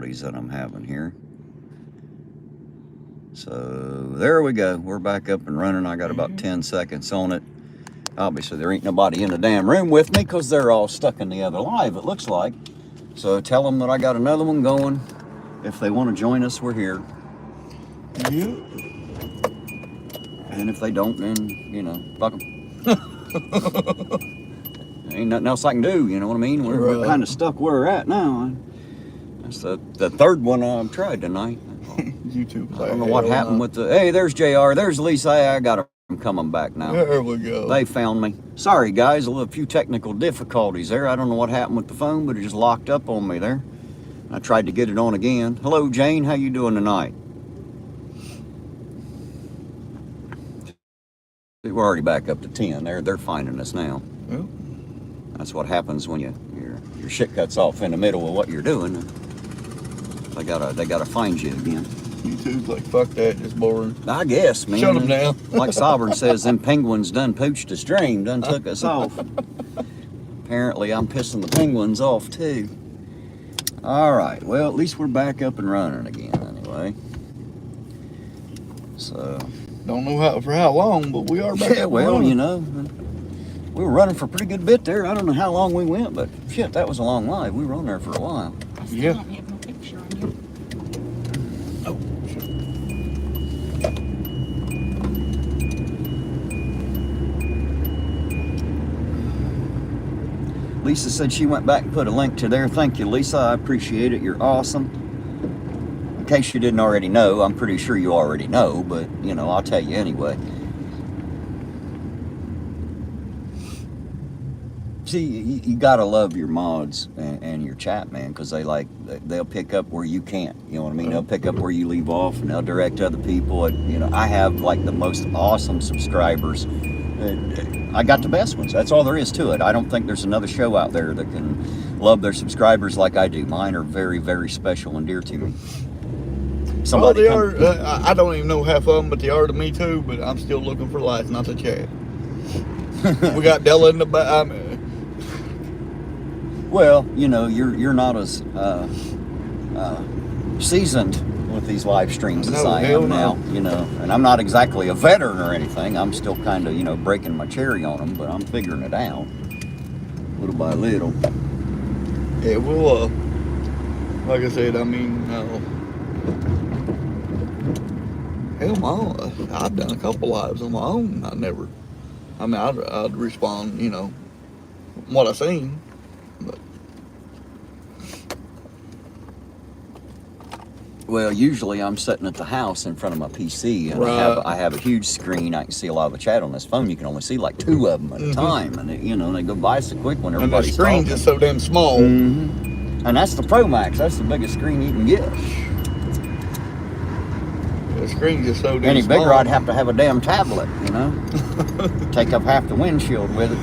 difficulties that I'm having here. So there we go. We're back up and running. I got about 10 seconds on it. Obviously, there ain't nobody in the damn room with me because they're all stuck in the other live, it looks like. So tell them that I got another one going. If they want to join us, we're here. Yeah. And if they don't, then, you know, fuck them. Ain't nothing else I can do, you know what I mean? We're kind of stuck where we're at now. That's the third one I've tried tonight. YouTube. I don't know what happened with the... Hey, there's JR. There's Lisa. Hey, I got them coming back now. There we go. They found me. Sorry, guys. A few technical difficulties there. I don't know what happened with the phone, but it just locked up on me there. I tried to get it on again. Hello, Jane. How you doing tonight? We're already back up to 10. They're finding us now. Well, that's what happens when your shit cuts off in the middle of what you're doing. They gotta find you again. YouTube's like, fuck that, just boring. I guess, man. Shut them down. Like Sovereign says, them penguins done pooched the stream, done took us off. Apparently, I'm pissing the penguins off too. All right. Well, at least we're back up and running again, anyway. So. Don't know for how long, but we are back. Yeah, well, you know, we were running for a pretty good bit there. I don't know how long we went, but shit, that was a long live. We were on there for a while. I still don't have no picture on you. Oh, Lisa said she went back and put a link to there. Thank you, Lisa. I appreciate it. You're awesome. In case you didn't already know, I'm pretty sure you already know, but, you know, I'll tell you anyway. See, you gotta love your mods and your chat, man, because they'll pick up where you can't. You know what I mean? They'll pick up where you leave off, and they'll direct other people. And, you know, I have like the most awesome subscribers. I got the best ones. That's all there is to it. I don't think there's another show out there that can love their subscribers like I do. Mine are very, very special and dear to me. Somebody they are. I don't even know half of them, but they are to me too. But I'm still looking for likes, not the chat. We got Della in the back. Well, you know, you're not as seasoned with these live streams as I am now, you know, and I'm not exactly a veteran or anything. I'm still kind of, you know, breaking my cherry on them, but I'm figuring it out little by little. Yeah, we'll, like I said, I mean, hell, I've done a couple lives on my own. I'd respond, you know, what I seen, but. Well, usually I'm sitting at the house in front of my PC, and right. I have a huge screen. I can see a lot of the chat on this phone. You can only see like 2 of them at a time, and you know, they go by so quick when everybody's talking. And the screen's just so damn small. Mm-hmm. And that's the Pro Max. That's the biggest screen you can get. The screen's just so damn Any small. bigger, I'd have to have a damn tablet, you know? Take up half the windshield with it.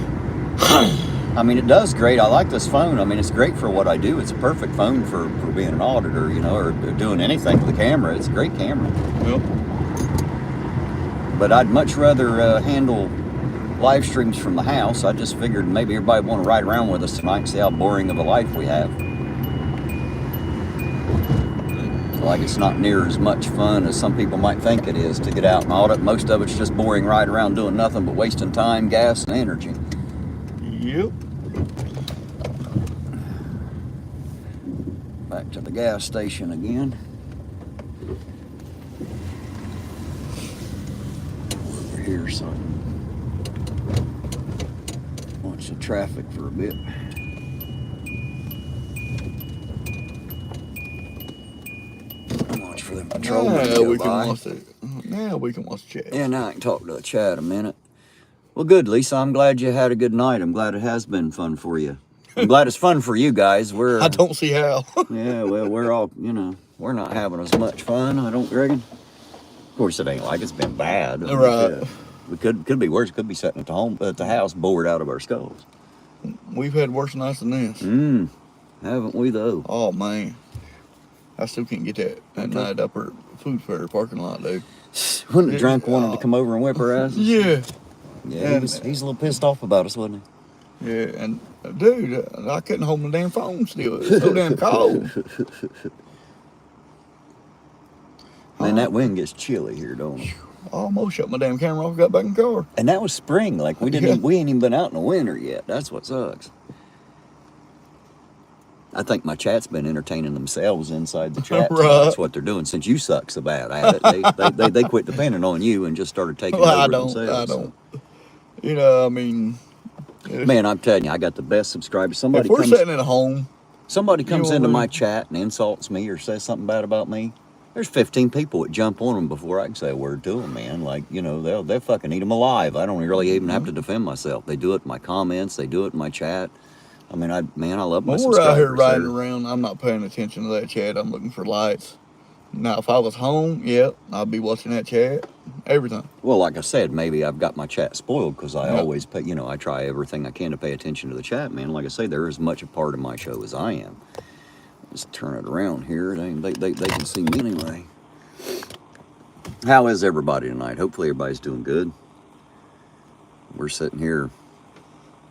I mean, it does great. I like this phone. I mean, it's great for what I do. It's a perfect phone for being an auditor, you know, or doing anything with the camera. It's a great camera. Well. But I'd much rather handle live streams from the house. I just figured maybe everybody would want to ride around with us tonight and see how boring of a life we have. Like it's not near as much fun as some people might think it is to get out and audit. Most of it's just boring ride around doing nothing but wasting time, gas, and energy. Yep. Back to the gas station again. Over here, so watch the traffic for a bit. Watch for them patrolmen to go by. Now we can watch the chat. Yeah, now I can talk to the chat a minute. Well, good, Lisa. I'm glad you had a good night. I'm glad it has been fun for you. I'm glad it's fun for you guys. I don't see how. Yeah, well, we're all, you know, we're not having as much fun, I don't reckon. Of course, it ain't like it's been bad. Right. We could be worse. Could be sitting at the house, bored out of our skulls. We've had worse nights than this. Haven't we, though? Oh, man. I still can't get that night up at Food Fair parking lot, dude. When the drunk wanted to come over and whip her ass? Yeah. Yeah, he's a little pissed off about us, wasn't he? Yeah, and dude, I couldn't hold my damn phone still. It's so damn cold. Man, that wind gets chilly here, don't it? I almost shut my damn camera off, got back in the car. And that was spring. Like we Yeah. we ain't even been out in the winter yet. That's what sucks. I think my chat's been entertaining themselves inside the chat. Right. That's what they're doing since you suck so bad at it. They quit depending on you and just started taking Well, over I don't. themselves. I don't. You know, I mean, Man, I'm telling you, I got the best subscribers. if we're sitting at home, Somebody comes know into what I my mean? chat and insults me or says something bad about me. There's 15 people that jump on them before I can say a word to them, man. Like, you know, they'll fucking eat them alive. I don't really even have to defend myself. They do it in my comments. They do it in my chat. I mean, I love my when we're out here subscribers. riding around, I'm not paying attention to that chat. I'm looking for lights. Now, if I was home, yep, I'd be watching that chat, everything. Well, like I said, maybe I've got my chat spoiled because I Yeah. always pay, you know, I try everything I can to pay attention to the chat, man. Like I say, they're as much a part of my show as I am. Just turn it around here. They can see me anyway. How is everybody tonight? Hopefully everybody's doing good. We're sitting here.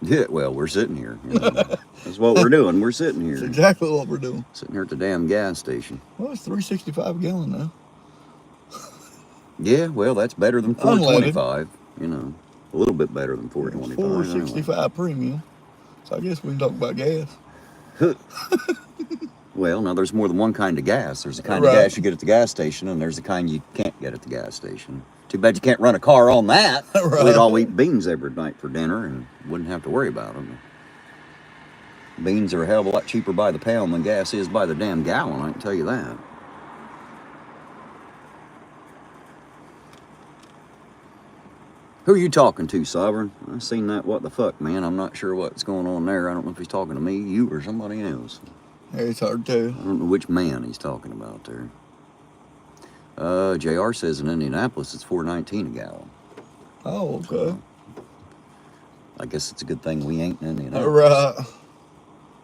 Yeah, well, we're sitting here. You know. That's what we're doing. We're sitting That's here. exactly what we're doing. Sitting here at the damn gas station. Well, it's $3.65 a gallon now. Yeah, well, that's better than Unleaded. $4.25. You know, a little bit better than $4.25. $4.65 premium. So I guess we can talk about gas. Well, now there's more than one kind of gas. There's a kind of Right. gas you get at the gas station, and there's a kind you can't get at the gas station. Too bad you can't run a car on that. Right. We'd all eat beans every night for dinner and wouldn't have to worry about them. Beans are a hell of a lot cheaper by the pound than gas is by the damn gallon, I can tell you that. Who are you talking to, Sovereign? I seen that. What the fuck, man? I'm not sure what's going on there. I don't know if he's talking to me, you, or somebody else. Yeah, it's hard to I don't know which man he's talking about there. JR says in Indianapolis it's $4.19 a gallon. Oh, okay. I guess it's a good thing we ain't in Indianapolis. All right.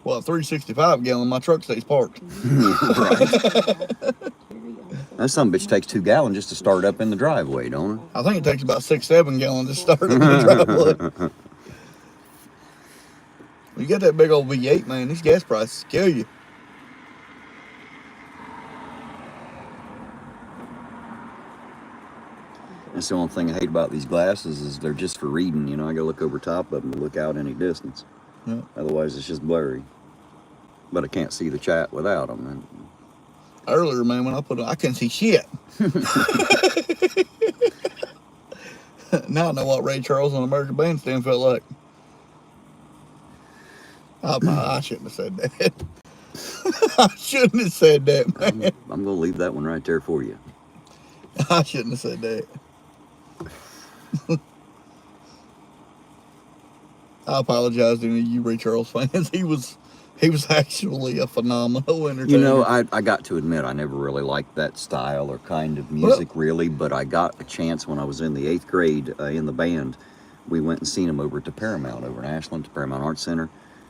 Well, $3.65 a gallon, my truck stays parked. Right. That son of a bitch takes 2 gallons just to start up in the driveway, don't it? I think it takes about 6-7 gallons to start in the driveway. When you got that big old V8, man, these gas prices kill you. That's the only thing I hate about these glasses is they're just for reading. You know, I gotta look over top of them to look out any distance. Yeah. Otherwise, it's just blurry. But I can't see the chat without them. Earlier, man, when I put it, I couldn't see shit. Now I know what Ray Charles on American Bandstand felt like. I shouldn't have said that. I shouldn't have said that, man. I'm gonna leave that one right there for you. I shouldn't have said that. I apologize to any of you Ray Charles fans. He was actually a phenomenal entertainer. You know, I got to admit, I never really liked that style or kind of music, really, but I got a chance when I was in the 8th grade in the band. We went and seen him over at the Paramount, over in Ashland, the Paramount Arts Center.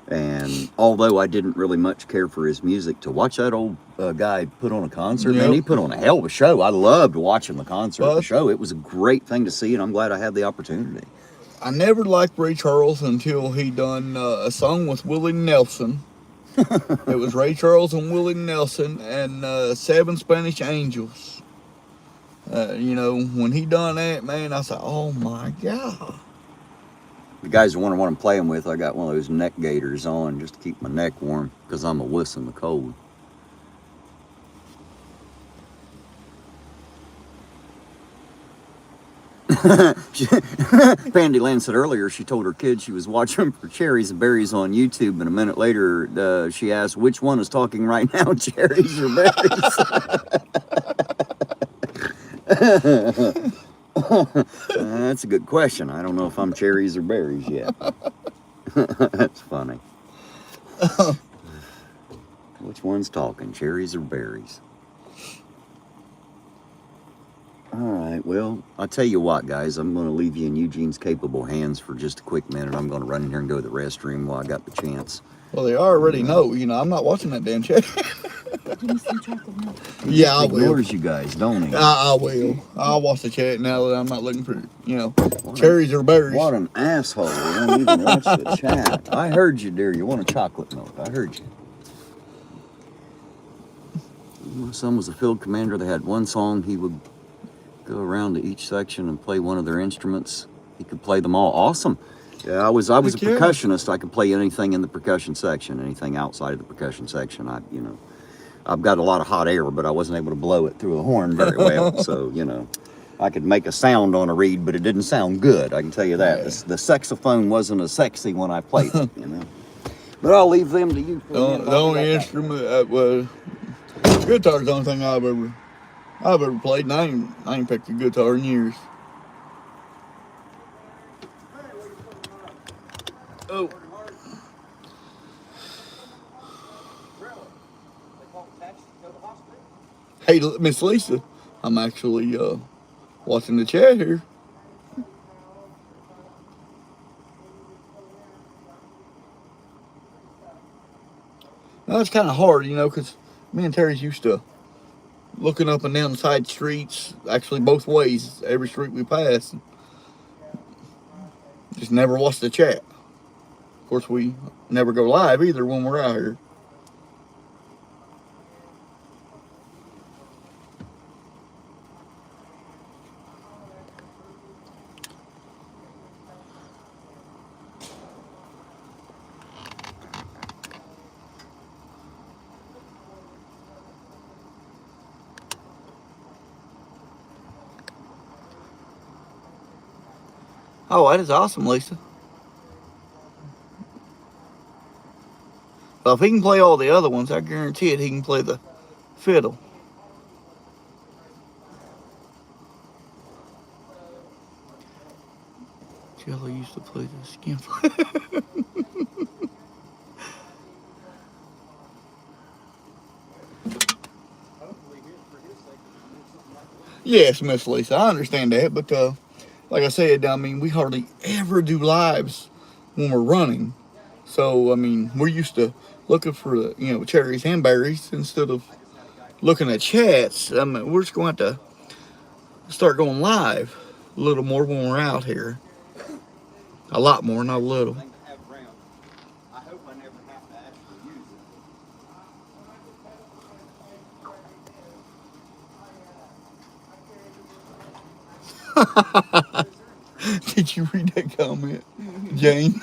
And although I didn't really much care for his music, to watch that old guy put on a concert, man, he put on a hell of a show. I loved watching the concert, the show. It was a great thing to see, and I'm glad I had the opportunity. I never liked Ray Charles until he done a song with Willie Nelson. It was Ray Charles and Willie Nelson and 7 Spanish Angels. You know, when he done that, man, I said, oh my God. The guys are wondering what I'm playing with. I got one of those neck gaiters on just to keep my neck warm because I'm a wuss in the cold. Pandy Land said earlier she told her kids she was watching for cherries and berries on YouTube, and a minute later she asked which one is talking right now, cherries or berries. That's a good question. I don't know if I'm cherries or berries yet. That's funny. Which one's talking, cherries or berries? All right, well, I'll tell you what, guys. I'm going to leave you in Eugene's capable hands for just a quick minute. I'm going to run in here and go to the restroom while I got the chance. Well, they already know. You know, I'm not watching that damn chat. Give me some chocolate milk. Yeah, I will. Ignores you guys, don't he? I will. I'll watch the chat now that I'm not looking for, cherries or berries. What an asshole. You won't even watch the chat. I heard you, dear. You want a chocolate milk. I heard you. My son was a field commander. They had one song. He would go around to each section and play one of their instruments. He could play them all. Awesome. Yeah, I was a Heck yeah. percussionist. I could play anything in the percussion section, anything outside of the percussion section. I've got a lot of hot air, but I wasn't able to blow it through a horn very well. So, I could make a sound on a reed, but it didn't sound good. I can tell you that. Yeah. The saxophone wasn't as sexy when I played it, But I'll leave them to you. The only instrument guitar's the only thing I've ever played, and I ain't picked a guitar in years. Oh. Hey, Miss Lisa, I'm actually watching the chat here. Now, it's kind of hard, because me and Terry's used to looking up and down side streets, actually both ways, every street we pass. Just never watch the chat. Of course, we never go live either when we're out here. Oh, that is awesome, Lisa. Well, if he can play all the other ones, I guarantee it, he can play the fiddle. Jelly used to play the skin. Yes, Miss Lisa, I understand that, but like I said, we hardly ever do lives when we're running. So, we're used to looking for the, cherries and berries instead of looking at chats. We're just going to start going live a little more when we're out here. A lot more, not a little. I hope I never have to actually use it. Did you read that comment, Jane?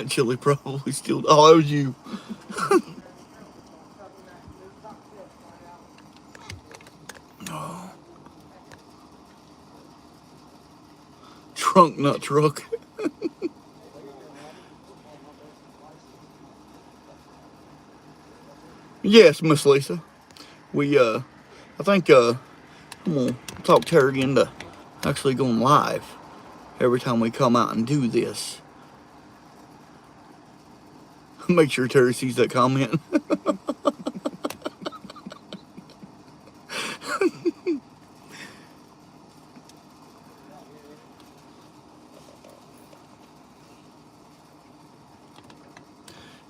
Chili probably still. Oh, that was you. Oh. Trunk, not truck. Yes, Miss Lisa. I think I'm gonna talk to her into actually going live every time we come out and do this. Make sure Terry sees that comment.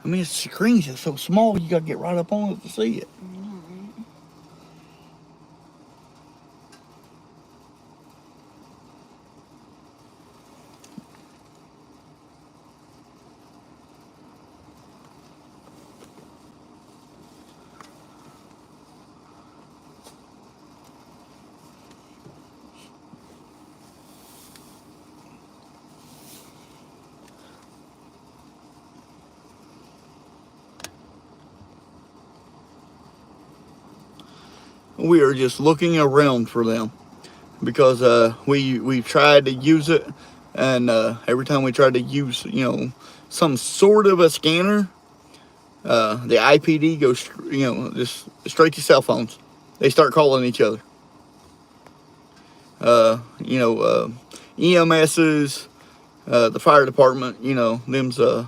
The screen's just so small, you gotta get right up on it to see it. We are just looking around for them because we've tried to use it, and every time we try to use some sort of a scanner, the IPD goes just straight to cell phones. They start calling each other. EMSs, the fire department, them's the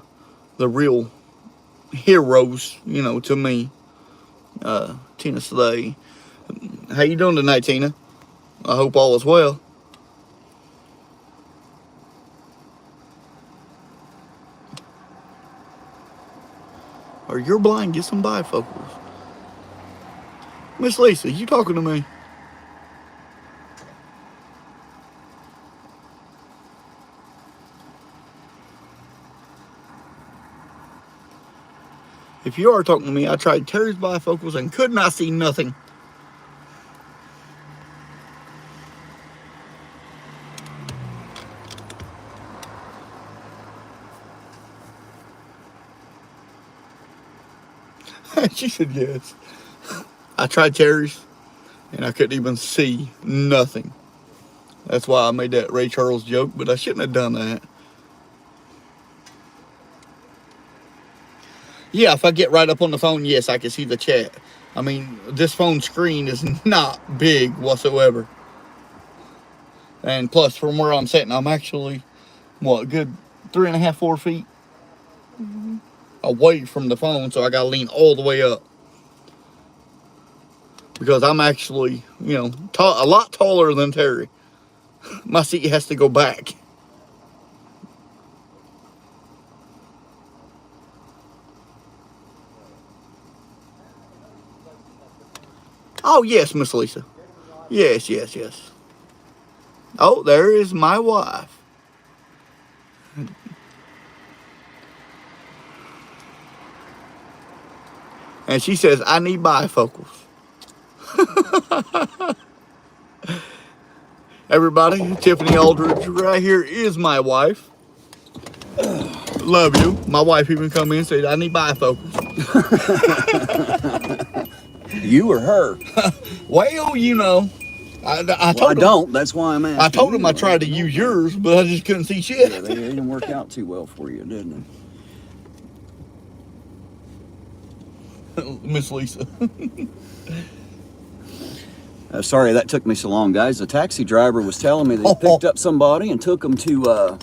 real heroes, to me. Tina Slay. How you doing tonight, Tina? I hope all is well. Or you're blind, get some bifocals. Miss Lisa, you talking to me? If you are talking to me, I tried Terry's bifocals and could not see nothing. She said yes. I tried Terry's and I couldn't even see nothing. That's why I made that Ray Charles joke, but I shouldn't have done that. Yeah, if I get right up on the phone, yes, I can see the chat. I mean, this phone screen is not big whatsoever. And plus, from where I'm sitting, I'm actually, what, a good 3.5, 4 feet away from the phone, so I gotta lean all the way up. Because I'm actually, you know, a lot taller than Terry. My seat has to go back. Oh, yes, Miss Lisa. Yes, yes, yes. Oh, there is my wife. And she says, I need bifocals. Everybody, Tiffany Aldridge right here is my wife. Love you. My wife even come in and said, I need bifocals. You or her? Well, you know, I Well, I don't. That's why I'm asking. I told him I tried to use yours, but I just couldn't see shit. Yeah, they didn't work out too well for you, didn't Miss Lisa. they? Sorry that took me so long, guys. The taxi driver was telling me that he picked up somebody and took them to,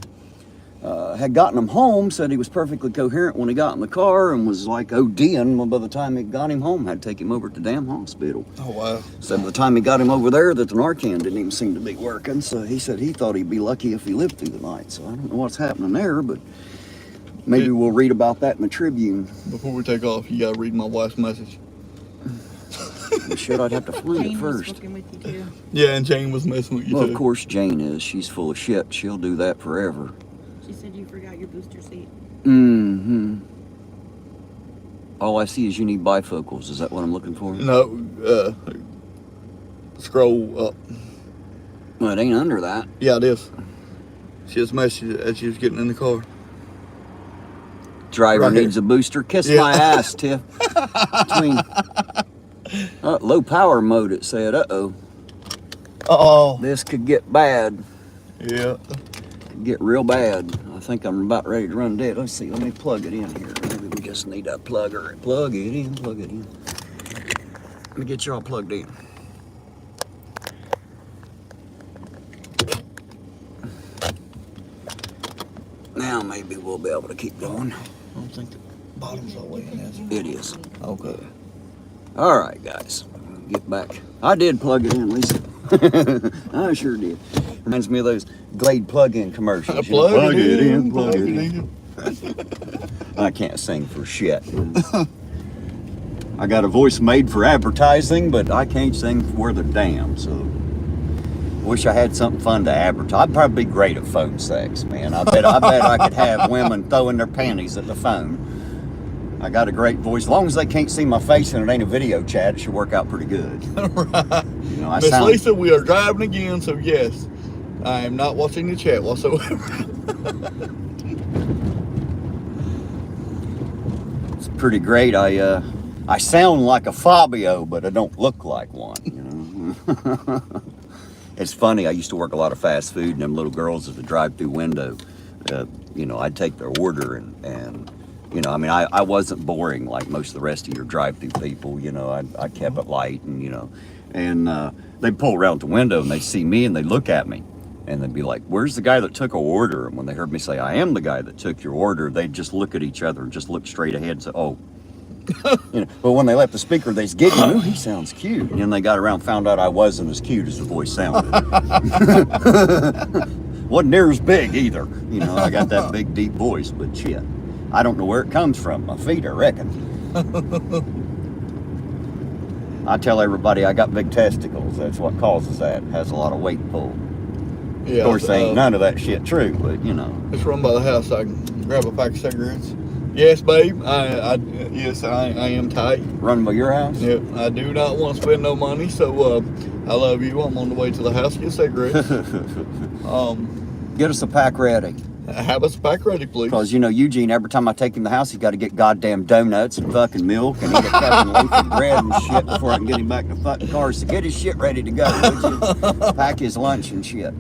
had gotten them home, said he was perfectly coherent when he got in the car and was like ODing. Well, by the time he got him home, had to take him over to the damn hospital. Oh, wow. So by the time he got him over there, that the Narcan didn't even seem to be working. So he said he thought he'd be lucky if he lived through the night. So I don't know what's happening there, but maybe we'll read about that in the Tribune. Before we take off, you gotta read my wife's message. Well, shit, I'd have to find it Jane was first. fucking with you too. Yeah, and Jane was messing with you Well, too. of course Jane is. She's full of shit. She'll do that forever. She said you forgot your booster seat. Mm-hmm. All I see is you need bifocals. Is that what I'm looking for? No, scroll up. Well, it ain't under that. Yeah, it is. She just messaged it as she was getting in the car. Driver Right here. needs a booster. Kiss Yeah. my ass, Tiff. Between low power mode, it said. Uh-oh. Oh. This could get bad. Yeah. Could get real bad. I think I'm about ready to run dead. Let's see. Let me plug it in here. Maybe we just need a plugger. Plug it in. Plug it in. Let me get y'all plugged in. Now maybe we'll be able to keep going. I don't think the bottom's all the way in, is it? It is. Okay. All right, guys. Get back. I did plug it in, Lisa. I sure did. Reminds me of those Glade plug-in commercials. You know, Plug it in. plug it in. I can't sing for shit. I got a voice made for advertising, but I can't sing worth a damn. So, wish I had something fun to advertise. I'd probably be great at phone sex, man. I bet I could have women throwing their panties at the phone. I got a great voice. As long as they can't see my face and it ain't a video chat, it should work out pretty good. Right. You know, I Miss sound. Lisa, we are driving again, so yes, I am not watching the chat whatsoever. It's pretty great. I sound like a Fabio, but I don't look like one. You know. It's funny. I used to work a lot of fast food, and them little girls at the drive-through window. You know, I'd take their order, and you know, I mean, I wasn't boring like most of the rest of your drive-through people. You know, I kept it light, and you know, and they'd pull around the window and they'd see me and they'd look at me. And they'd be like, where's the guy that took our order? And when they heard me say, I am the guy that took your order, they'd just look at each other and just look straight ahead and say, oh. You know, but when they left the speaker, they's giggling, oh, he sounds cute. And then they got around, found out I wasn't as cute as the voice sounded. Wasn't near as big either. You know, I got that big, deep voice, but shit. I don't know where it comes from. My feet, I reckon. I tell everybody I got big testicles. That's what causes that. It has a lot of weight pull. Yeah, Of course, ain't none of that shit true, but you know. Let's run by the house so I can grab a pack of cigarettes. Yes, babe. Yes, I am tight. Running by your house? Yep. I do not want to spend no money, so I love you. I'm on the way to the house to get cigarettes. Get us a pack ready. Have us back ready, please. Because, you know, Eugene, every time I take him to the house, he's got to get goddamn donuts and fucking milk and eat a fucking loaf of bread and shit before I can get him back in the fucking car. So get his shit ready to go, would you? Pack his lunch and shit.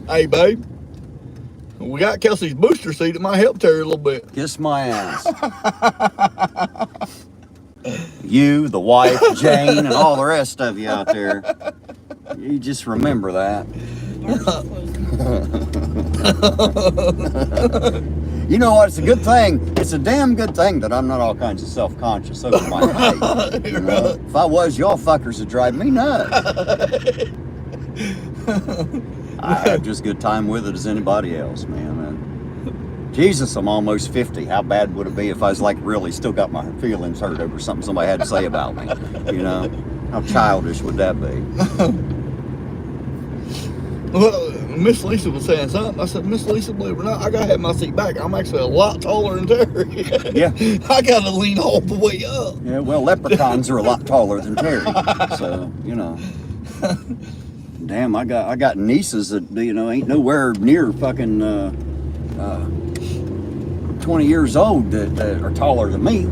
Hey, babe. We got Kelsey's booster seat. It might help Terry a little bit. Kiss my ass. You, the wife, Jane, and all the rest of you out there. You just remember that. You know what? It's a good thing. It's a damn good thing that I'm not all kinds of self-conscious over my height. You know? If I was, y'all fuckers would drive me nuts. I have just good time with it as anybody else, man. And Jesus, I'm almost 50. How bad would it be if I was like really still got my feelings hurt over something somebody had to say about me? You know? How childish would that be? Well, Miss Lisa was saying something. I said, Miss Lisa, believe it or not, I gotta have my seat back. I'm actually a lot taller than Terry. Yeah. I gotta lean all the way up. Yeah, well, leprechauns are a lot taller than Terry. So, you know. Damn, I got nieces that, you know, ain't nowhere near fucking 20 years old that are taller than me.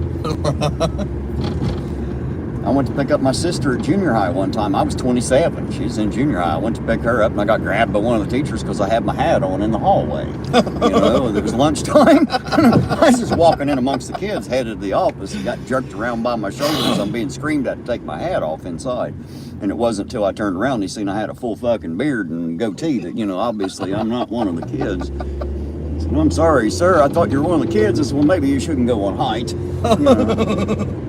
I went to pick up my sister at junior high one time. I was 27. She's in junior high. I went to pick her up and I got grabbed by one of the teachers because I had my hat on in the hallway. You know, it was lunchtime. I was just walking in amongst the kids, headed to the office, and got jerked around by my shoulders. I'm being screamed at to take my hat off inside. And it wasn't until I turned around and he seen I had a full fucking beard and goatee that, you know, obviously I'm not one of the kids. I said, I'm sorry, sir. I thought you were one of the kids. I said, well, maybe you shouldn't go on height. You know.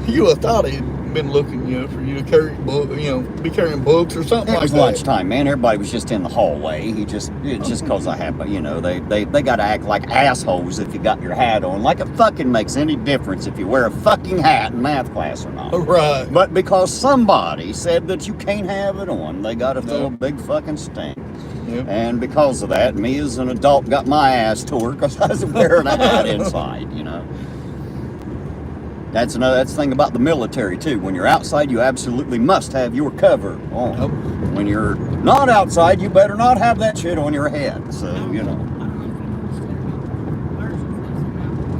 You would have thought he'd been looking, you know, for you to carry, you know, be carrying books or something It like was that. lunchtime, man. Everybody was just in the hallway. It's just cause I have, you know, they got to act like assholes if you got your hat on. Like it fucking makes any difference if you wear a fucking hat in math class or not. Right. But because somebody said that you can't have it on, they got to throw a big fucking stink. Yep. And because of that, me as an adult got my ass tore because I was wearing a hat inside, you know. That's the thing about the military too. When you're outside, you absolutely must have your cover on. Yep. When you're not outside, you better not have that shit on your head. So, you know.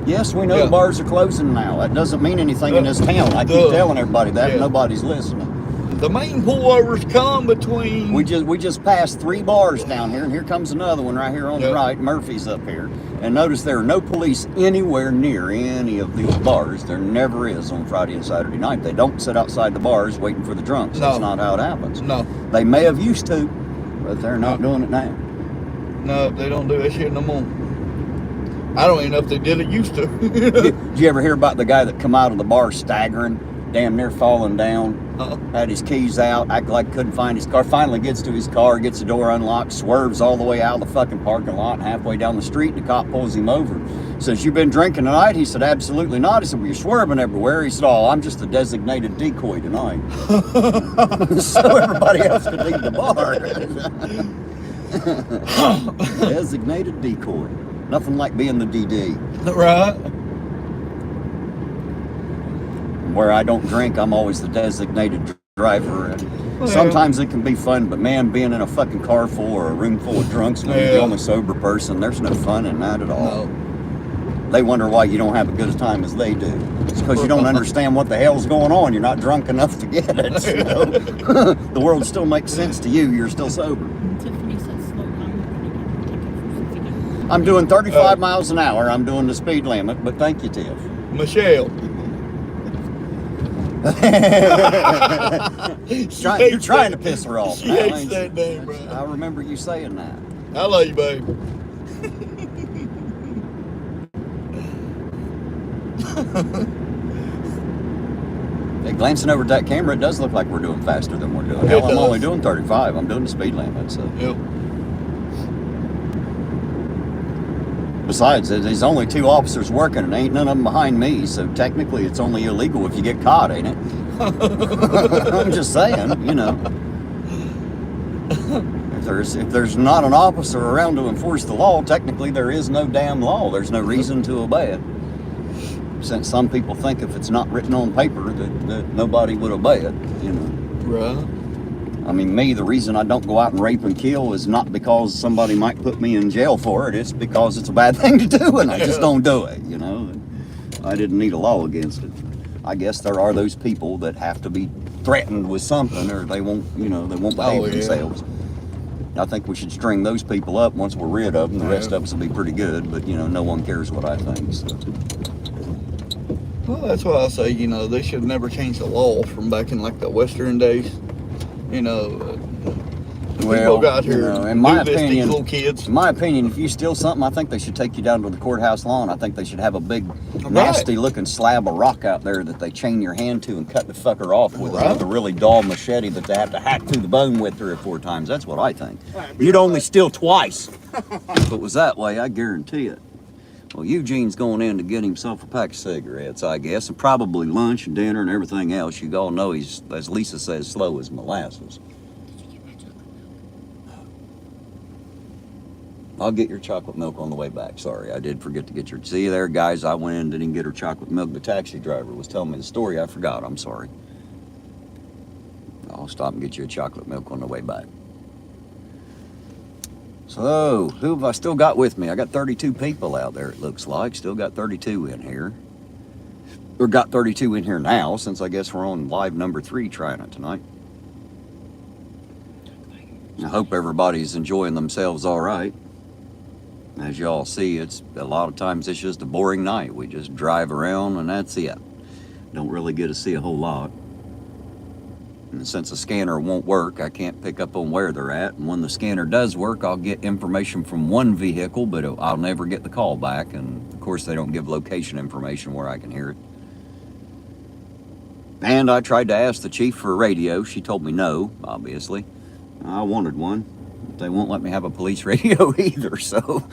Yes, we know Yeah. the bars are closing now. That doesn't mean anything in this town. I keep telling everybody that, and nobody's listening. The main pullovers come between. We just passed 3 bars down here, and here comes another one right here on the right. Murphy's up here. And notice there are no police anywhere near any of these bars. There never is on Friday and Saturday night. They don't sit outside the bars waiting for the drunks. That's not how it happens. No. They may have used to, but they're not doing it now. No, they don't do that shit no more. I don't even know if they did it used to. Did you ever hear about the guy that come out of the bar staggering, damn near falling down? Had his keys out, acted like couldn't find his car. Finally gets to his car, gets the door unlocked, swerves all the way out of the fucking parking lot, and halfway down the street, and the cop pulls him over. Says, "You been drinking tonight?" He said, "Absolutely not." He said, "Well, you're swerving everywhere." He said, "Oh, I'm just a designated decoy tonight." So everybody else could leave the bar. Designated decoy. Nothing like being the DD. Right. Where I don't drink, I'm always the designated driver. And sometimes it can be fun, but man, being in a fucking car full or a room full of drunks when you're the only sober person, there's no fun in that at all. No. They wonder why you don't have a good time as they do. It's because you don't understand what the hell's going on. You're not drunk enough to get it. You know? The world still makes sense to you. You're still sober. Tiffany said slow down. I'm doing 35 miles an hour. I'm doing the speed limit, but thank you, Tiff. Michelle. You're trying to piss her off. She now, hates ain't that you? name, bro. I remember you saying that. I love you, babe. Hey, glancing over at that camera, it does look like we're doing faster than we're doing. Hell, I'm only doing 35. I'm doing the speed limit. So. Yep. Besides, there's only 2 officers working, and ain't none of them behind me. So technically, it's only illegal if you get caught, ain't it? I'm just saying, you know. If there's not an officer around to enforce the law, technically there is no damn law. There's no reason to obey it. Since some people think if it's not written on paper that nobody would obey it, you know. Right. I mean, the reason I don't go out and rape and kill is not because somebody might put me in jail for it. It's because it's a bad thing to do, and I just don't do it, you know. I didn't need a law against it. I guess there are those people that have to be threatened with something, or they won't, you know, they won't behave themselves. I think we should string those people up. Once we're rid of them, the rest of us will be pretty good, but, you know, no one cares what I think, so. Well, that's why I say, you know, they should never change the law from back in like the Western days. You know, people got here, you know, in my opinion, little kids. In my opinion, if you steal something, I think they should take you down to the courthaus lawn. I think they should have a big, nasty-looking slab of rock out there that they chain your hand to and cut the fucker off with a really dull machete that they have to hack through the bone with 3 or 4 times. That's what I think. You'd only steal twice. If it was that way, I guarantee it. Well, Eugene's going in to get himself a pack of cigarettes, I guess, and probably lunch and dinner and everything else. You all know he's, as Lisa says, slow as molasses. I'll get your chocolate milk on the way back. Sorry, I did forget to get your... See you there, guys. I went in and didn't get her chocolate milk. The taxi driver was telling me the story. I forgot. I'm sorry. I'll stop and get you a chocolate milk on the way back. So, who have I still got with me? I got 32 people out there, it looks like. Still got 32 in here. Or got 32 in here now, since I guess we're on live number 3 trying it tonight. I hope everybody's enjoying themselves all right. As y'all see, it's a lot of times it's just a boring night. We just drive around and that's it. Don't really get to see a whole lot. And since the scanner won't work, I can't pick up on where they're at. And when the scanner does work, I'll get information from one vehicle, but I'll never get the call back. And of course, they don't give location information where I can hear it. And I tried to ask the chief for a radio. She told me no, obviously. I wanted one. But they won't let me have a police radio either, so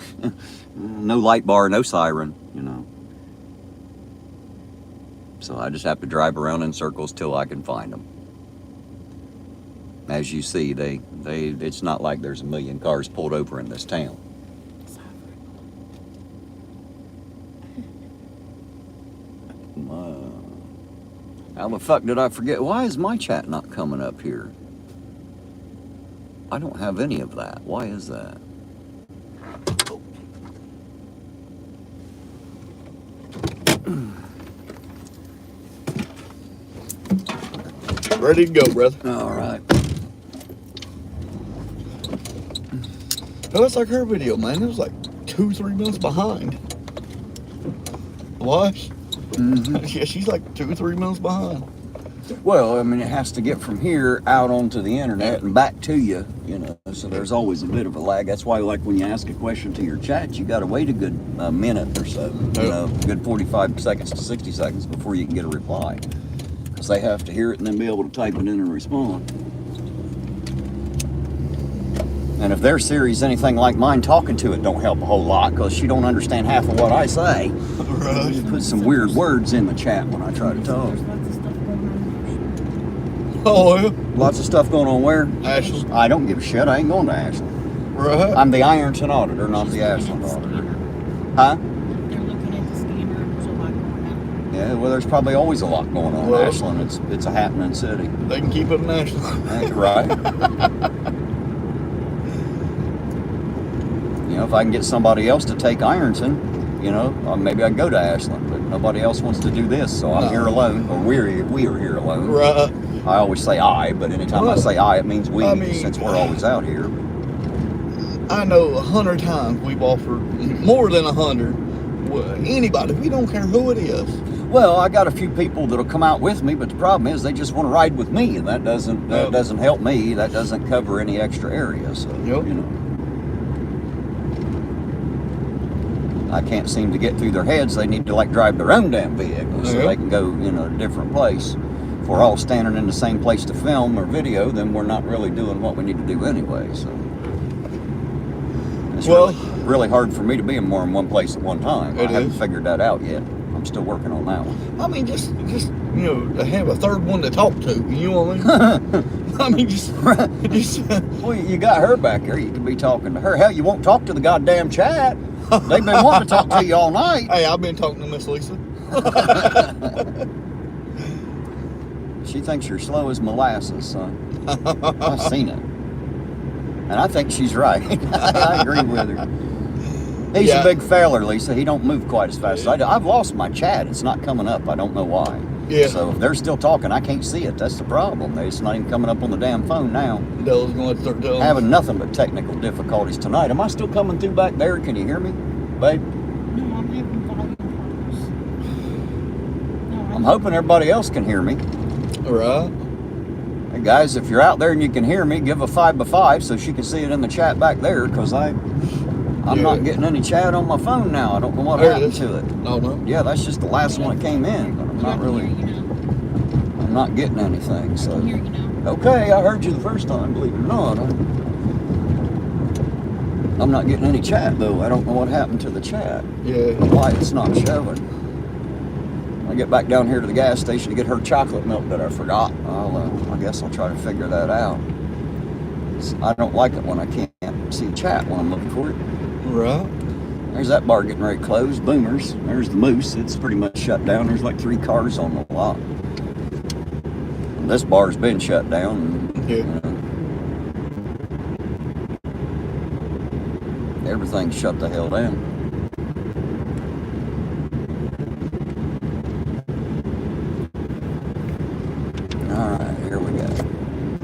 no light bar, no siren, you know. So I just have to drive around in circles till I can find them. As you see, it's not like there's a million cars pulled over in this town. How the fuck did I forget? Why is my chat not coming up here? I don't have any of that. Why is that? Ready to go, brother. All right. Oh, it's like her video, man. It was like 2-3 months behind. What? Mm-hmm. Yeah, she's like 2-3 months behind. Well, I mean, it has to get from here out onto the internet and back to you, you know, so there's always a bit of a lag. That's why, like, when you ask a question to your chat, you got to wait a good minute or so, you know, good 45 seconds to 60 seconds before you can get a reply. Because they have to hear it and then be able to type it in and respond. And if their Siri's anything like mine, talking to it don't help a whole lot because she don't understand half of what I say. Right. You put some weird words in the chat when I try to talk. Oh, yeah. Lots of stuff going on where? Ashland. I don't give a shit. I ain't going to Ashland. Right. I'm the Ironton auditor, not the Ashland auditor. Huh? They're looking at the scanner and there's a lot going on. Yeah, well, there's probably always a lot going on in Well, Ashland. It's a happening city. They can keep it in Ashland. That's right. You know, if I can get somebody else to take Ironton, you know, maybe I can go to Ashland, but nobody else wants to do this, so I'm here alone, or we are here alone. Right. I always say I, but anytime I say I, it means we, since we're always out here. I know 100 times we've offered, more than 100, anybody, we don't care who it is. Well, I got a few people that'll come out with me, but the problem is they just want to ride with me, and that doesn't help me. That doesn't cover any extra area, so, you know. I can't seem to get through their heads. They need to, like, drive their own damn vehicle so they can go, you know, to a different place. If we're all standing in the same place to film or video, then we're not really doing what we need to do anyway, so. It's really hard for me to be in more than one place at one time. I haven't figured that out yet. I'm still working on that one. I mean, just to have a third one to talk to. You know what I mean? I mean, just Well, you got her back there. You can be talking to her. Hell, you won't talk to the goddamn chat. They've been wanting to talk to you all night. Hey, I've been talking to Miss Lisa. She thinks you're slow as molasses, son. I've seen it. And I think she's right. I agree with her. He's a big feller, Lisa. He don't move quite as fast as I do. I've lost my chat. It's not coming up. I don't know why. Yeah. So if they're still talking, I can't see it. That's the problem. It's not even coming up on the damn phone now. Della's going to start telling me. Having nothing but technical difficulties tonight. Am I still coming through back there? Can you hear me, babe? No, I'm having volume problems. No, I'm hoping everybody else can hear me. All right. Hey guys, if you're out there and you can hear me, give a 5 by 5 so she can see it in the chat back there, because I'm not getting any chat on my phone now. I don't know what happened to it. Oh, no. Yeah, that's just the last one that came in, but I'm not really, I'm not getting anything, I so. can hear you now. Okay, I heard you the first time, believe it or not. I'm not getting any chat though. I don't know what happened to the chat. Yeah. Why it's not showing. When I get back down here to the gas station to get her chocolate milk that I forgot, I guess I'll try to figure that out. I don't like it when I can't see chat when I'm looking for it. Right. There's that bar getting ready to close. Boomers. There's the Moose. It's pretty much shut down. There's like 3 cars on the lot. And this bar's been shut down. Yeah. Everything's shut the hell down. Alright, here we go.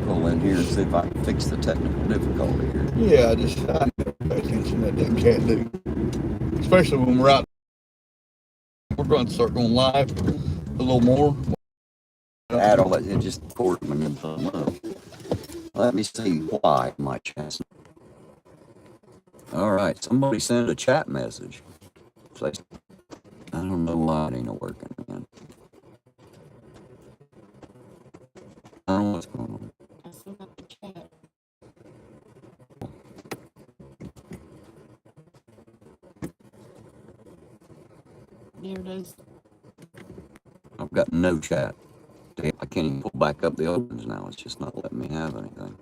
Pull in here and see if I can fix the technical difficulty here. Yeah, I never pay attention to that damn cat do. Especially when we're out. We're going to start going live a little more. Add all that, it just poured them and them up. Let me see why my chat's. Alright, somebody sent a chat message. I don't know why it ain't working, man. I don't know what's going on. I still got the chat. There it is. I've got no chat. Damn, I can't even pull back up the opens now. It's just not letting me have anything.